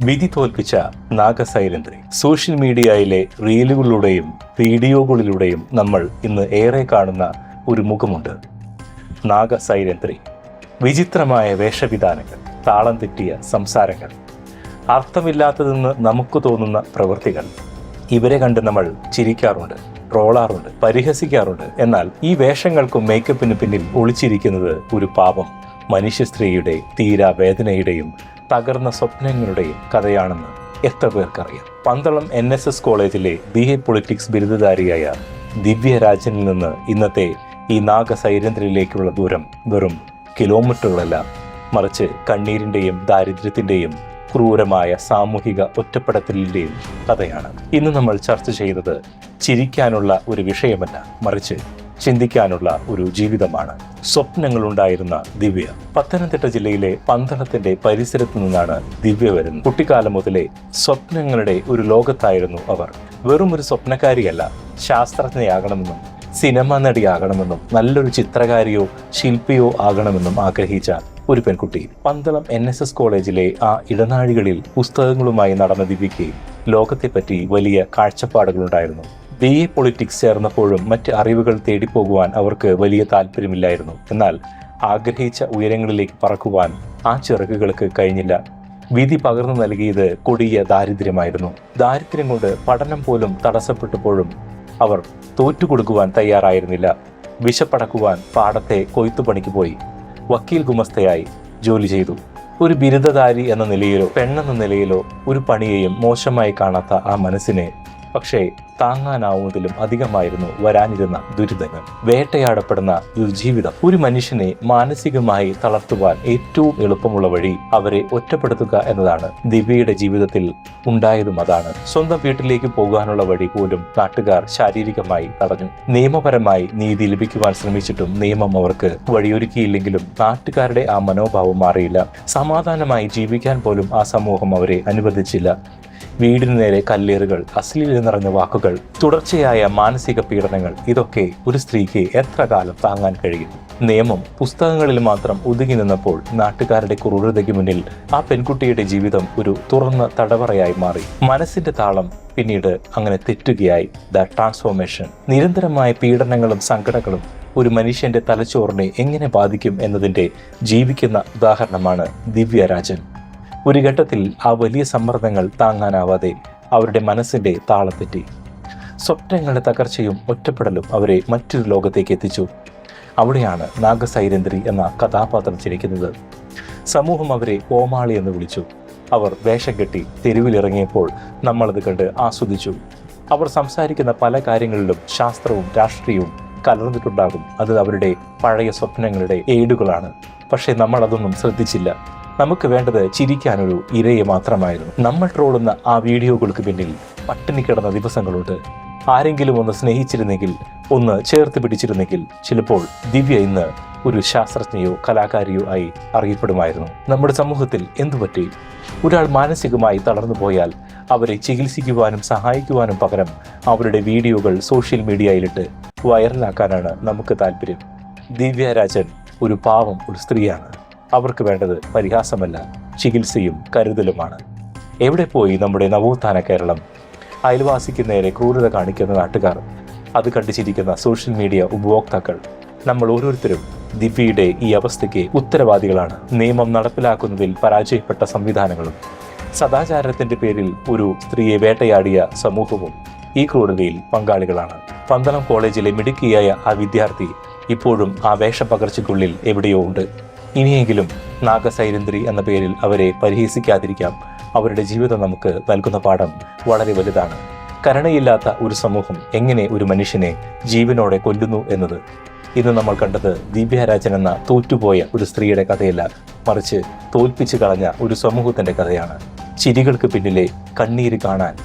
വിധി തോൽപ്പിച്ച നാഗസൈരന്ധ്രി. സോഷ്യൽ മീഡിയയിലെ റീലുകളിലൂടെയും വീഡിയോകളിലൂടെയും നമ്മൾ ഇന്ന് ഏറെ കാണുന്ന ഒരു മുഖമുണ്ട്. നാഗസൈരന്ധ്രി. വിചിത്രമായ വേഷവിധാനങ്ങൾ, താളം തെറ്റിയ സംസാരങ്ങൾ, അർത്ഥമില്ലാത്തതെന്ന് നമുക്ക് തോന്നുന്ന പ്രവൃത്തികൾ. ഇവരെ കണ്ട് നമ്മൾ ചിരിക്കാറുണ്ട്, ട്രോളാറുണ്ട്, പരിഹസിക്കാറുണ്ട്. എന്നാൽ ഈ വേഷങ്ങൾക്കും മേക്കപ്പിന് പിന്നിൽ ഒളിച്ചിരിക്കുന്നത് ഒരു പാപം മനുഷ്യ സ്ത്രീയുടെ തീരാവേദനയുടെയും തകർന്ന സ്വപ്നങ്ങളുടെയും കഥയാണെന്ന് എത്ര പേർക്കറിയാം. പന്തളം NSS കോളേജിലെ BA പൊളിറ്റിക്സ് ബിരുദധാരിയായ ദിവ്യരാജനിൽ നിന്ന് ഇന്നത്തെ ഈ നാഗസൈരന്ധ്രിയിലേക്കുള്ള ദൂരം വെറും കിലോമീറ്ററുകളല്ല, മറിച്ച് കണ്ണീരിൻ്റെയും ദാരിദ്ര്യത്തിൻ്റെയും ക്രൂരമായ സാമൂഹിക ഒറ്റപ്പെടലിൻ്റെയും കഥയാണ്. ഇന്ന് നമ്മൾ ചർച്ച ചെയ്യുന്നത് ചിരിക്കാനുള്ള ഒരു വിഷയമല്ല, മറിച്ച് ചിന്തിക്കാനുള്ള ഒരു ജീവിതമാണ്. സ്വപ്നങ്ങളുണ്ടായിരുന്ന ദിവ്യ. പത്തനംതിട്ട ജില്ലയിലെ പന്തളത്തിന്റെ പരിസരത്തു നിന്നാണ് ദിവ്യ വരുന്നത്. കുട്ടിക്കാലം മുതലേ സ്വപ്നങ്ങളുടെ ഒരു ലോകത്തായിരുന്നു അവർ. വെറും ഒരു സ്വപ്നക്കാരിയല്ല, ശാസ്ത്രജ്ഞയാകണമെന്നും സിനിമ നടിയാകണമെന്നും നല്ലൊരു ചിത്രകാരിയോ ശില്പിയോ ആകണമെന്നും ആഗ്രഹിച്ച ഒരു പെൺകുട്ടി. പന്തളം NSS കോളേജിലെ ആ ഇടനാഴികളിൽ പുസ്തകങ്ങളുമായി നടന്ന ദിവ്യയ്ക്ക് ലോകത്തെപ്പറ്റി വലിയ കാഴ്ചപ്പാടുകളുണ്ടായിരുന്നു. BA പൊളിറ്റിക്സ് ചേർന്നപ്പോഴും മറ്റ് അറിവുകൾ തേടിപ്പോകുവാൻ അവർക്ക് വലിയ താല്പര്യമില്ലായിരുന്നു. എന്നാൽ ആഗ്രഹിച്ച ഉയരങ്ങളിലേക്ക് പറക്കുവാൻ ആ ചിറകുകൾക്ക് കഴിഞ്ഞില്ല. വിധി പകർന്നു നൽകിയത് കൊടിയ ദാരിദ്ര്യമായിരുന്നു. ദാരിദ്ര്യം കൊണ്ട് പഠനം പോലും തടസ്സപ്പെട്ടപ്പോഴും അവർ തോറ്റുകൊടുക്കുവാൻ തയ്യാറായിരുന്നില്ല. വിശപ്പടക്കുവാൻ പാടത്തെ കൊയ്ത്തുപണിക്ക് പോയി. വക്കീൽ ഗുമസ്തയായി ജോലി ചെയ്തു. ഒരു ബിരുദധാരി എന്ന നിലയിലോ പെണ്ണെന്ന നിലയിലോ ഒരു പണിയെയും മോശമായി കാണാത്ത ആ മനസ്സിനെ പക്ഷേ താങ്ങാനാവുന്നതിലും അധികമായിരുന്നു വരാനിരുന്ന ദുരിതങ്ങൾ. വേട്ടയാടപ്പെടുന്ന ഒരു ജീവിതം. ഒരു മനുഷ്യനെ മാനസികമായി തളർത്തുവാൻ ഏറ്റവും എളുപ്പമുള്ള വഴി അവരെ ഒറ്റപ്പെടുത്തുക എന്നതാണ്. ദിവ്യയുടെ ജീവിതത്തിൽ ഉണ്ടായതും അതാണ്. സ്വന്തം വീട്ടിലേക്ക് പോകാനുള്ള വഴി പോലും നാട്ടുകാർ ശാരീരികമായി തടഞ്ഞു. നിയമപരമായി നീതി ലഭിക്കുവാൻ ശ്രമിച്ചിട്ടും നിയമം അവർക്ക് വഴിയൊരുക്കിയില്ലെങ്കിലും നാട്ടുകാരുടെ ആ മനോഭാവം മാറിയില്ല. സമാധാനമായി ജീവിക്കാൻ പോലും ആ സമൂഹം അവരെ അനുവദിച്ചില്ല. വീടിന് നേരെ കല്ലേറുകൾ, അശ്ലീലം നിറഞ്ഞ വാക്കുകൾ, തുടർച്ചയായ മാനസിക പീഡനങ്ങൾ, ഇതൊക്കെ ഒരു സ്ത്രീക്ക് എത്ര കാലം താങ്ങാൻ കഴിയും? നിയമം പുസ്തകങ്ങളിൽ മാത്രം ഒതുങ്ങി നിന്നപ്പോൾ നാട്ടുകാരുടെ ക്രൂരതയ്ക്ക് മുന്നിൽ ആ പെൺകുട്ടിയുടെ ജീവിതം ഒരു തുറന്ന തടവറയായി മാറി. മനസ്സിന്റെ താളം പിന്നീട് അങ്ങനെ തെറ്റുകയായി. The transformation. നിരന്തരമായ പീഡനങ്ങളും സങ്കടങ്ങളും ഒരു മനുഷ്യന്റെ തലച്ചോറിനെ എങ്ങനെ ബാധിക്കും എന്നതിന്റെ ജീവിക്കുന്ന ഉദാഹരണമാണ് ദിവ്യരാജൻ. ഒരു ഘട്ടത്തിൽ ആ വലിയ സമ്മർദ്ദങ്ങൾ താങ്ങാനാവാതെ അവരുടെ മനസ്സിന്റെ താളം തെറ്റി. സ്വപ്നങ്ങളുടെ തകർച്ചയും ഒറ്റപ്പെടലും അവരെ മറ്റൊരു ലോകത്തേക്ക് എത്തിച്ചു. അവിടെയാണ് നാഗസൈരന്ധ്രി എന്ന കഥാപാത്രം ജനിക്കുന്നത്. സമൂഹം അവരെ കോമാളി എന്ന് വിളിച്ചു. അവർ വേഷം കെട്ടി തെരുവിലിറങ്ങിയപ്പോൾ നമ്മളത് കണ്ട് ആസ്വദിച്ചു. അവർ സംസാരിക്കുന്ന പല കാര്യങ്ങളിലും ശാസ്ത്രവും രാഷ്ട്രീയവും കലർന്നിട്ടുണ്ടാകും. അത് അവരുടെ പഴയ സ്വപ്നങ്ങളുടെ ഏടുകളാണ്. പക്ഷേ നമ്മളതൊന്നും ശ്രദ്ധിച്ചില്ല. നമുക്ക് വേണ്ടത് ചിരിക്കാനൊരു ഇരയെ മാത്രമായിരുന്നു. നമ്മൾ ട്രോളുന്ന ആ വീഡിയോകൾക്ക് പിന്നിൽ പട്ടിണി കിടന്ന ദിവസങ്ങളുണ്ട്. ആരെങ്കിലും ഒന്ന് സ്നേഹിച്ചിരുന്നെങ്കിൽ, ഒന്ന് ചേർത്ത് പിടിച്ചിരുന്നെങ്കിൽ ചിലപ്പോൾ ദിവ്യ ഇന്ന് ഒരു ശാസ്ത്രജ്ഞയോ കലാകാരിയോ ആയി അറിയപ്പെടുമായിരുന്നു. നമ്മുടെ സമൂഹത്തിൽ എന്തുപറ്റി? ഒരാൾ മാനസികമായി തളർന്നു പോയാൽ അവരെ ചികിത്സിക്കുവാനും സഹായിക്കുവാനും പകരം അവരുടെ വീഡിയോകൾ സോഷ്യൽ മീഡിയയിലിട്ട് വൈറലാക്കാനാണ് നമുക്ക് താല്പര്യം. ദിവ്യരാജൻ ഒരു പാവം ഒരു സ്ത്രീയാണ്. അവർക്ക് വേണ്ടത് പരിഹാസമല്ല, ചികിത്സയും കരുതലുമാണ്. എവിടെ പോയി നമ്മുടെ നവോത്ഥാന കേരളം? അയൽവാസിക്ക് നേരെ ക്രൂരത കാണിക്കുന്ന നാട്ടുകാർ, അത് കണ്ടിച്ചിരിക്കുന്ന സോഷ്യൽ മീഡിയ ഉപഭോക്താക്കൾ, നമ്മൾ ഓരോരുത്തരും ദിവ്യയുടെ ഈ അവസ്ഥയ്ക്ക് ഉത്തരവാദികളാണ്. നിയമം നടപ്പിലാക്കുന്നതിൽ പരാജയപ്പെട്ട സംവിധാനങ്ങളും സദാചാരത്തിന്റെ പേരിൽ ഒരു സ്ത്രീയെ വേട്ടയാടിയ സമൂഹവും ഈ ക്രൂരതയിൽ പങ്കാളികളാണ്. പന്തളം കോളേജിലെ മിടുക്കിയായ ആ വിദ്യാർത്ഥി ഇപ്പോഴും ആ വേഷപ്പകർച്ചയ്ക്കുള്ളിൽ എവിടെയോ ഉണ്ട്. ഇനിയെങ്കിലും നാഗസൈരന്ധ്രി എന്ന പേരിൽ അവരെ പരിഹസിക്കാതിരിക്കാം. അവരുടെ ജീവിതം നമുക്ക് നൽകുന്ന പാഠം വളരെ വലുതാണ്. കരുണയില്ലാത്ത ഒരു സമൂഹം എങ്ങനെ ഒരു മനുഷ്യനെ ജീവനോടെ കൊല്ലുന്നു എന്നത്. ഇന്ന് നമ്മൾ കണ്ടത് ദിവ്യരാജൻ എന്ന തോറ്റുപോയ ഒരു സ്ത്രീയുടെ കഥയല്ല, മറിച്ച് തോൽപ്പിച്ചു കളഞ്ഞ ഒരു സമൂഹത്തിന്റെ കഥയാണ്. ചിരികൾക്ക് പിന്നിലെ കണ്ണീര് കാണാൻ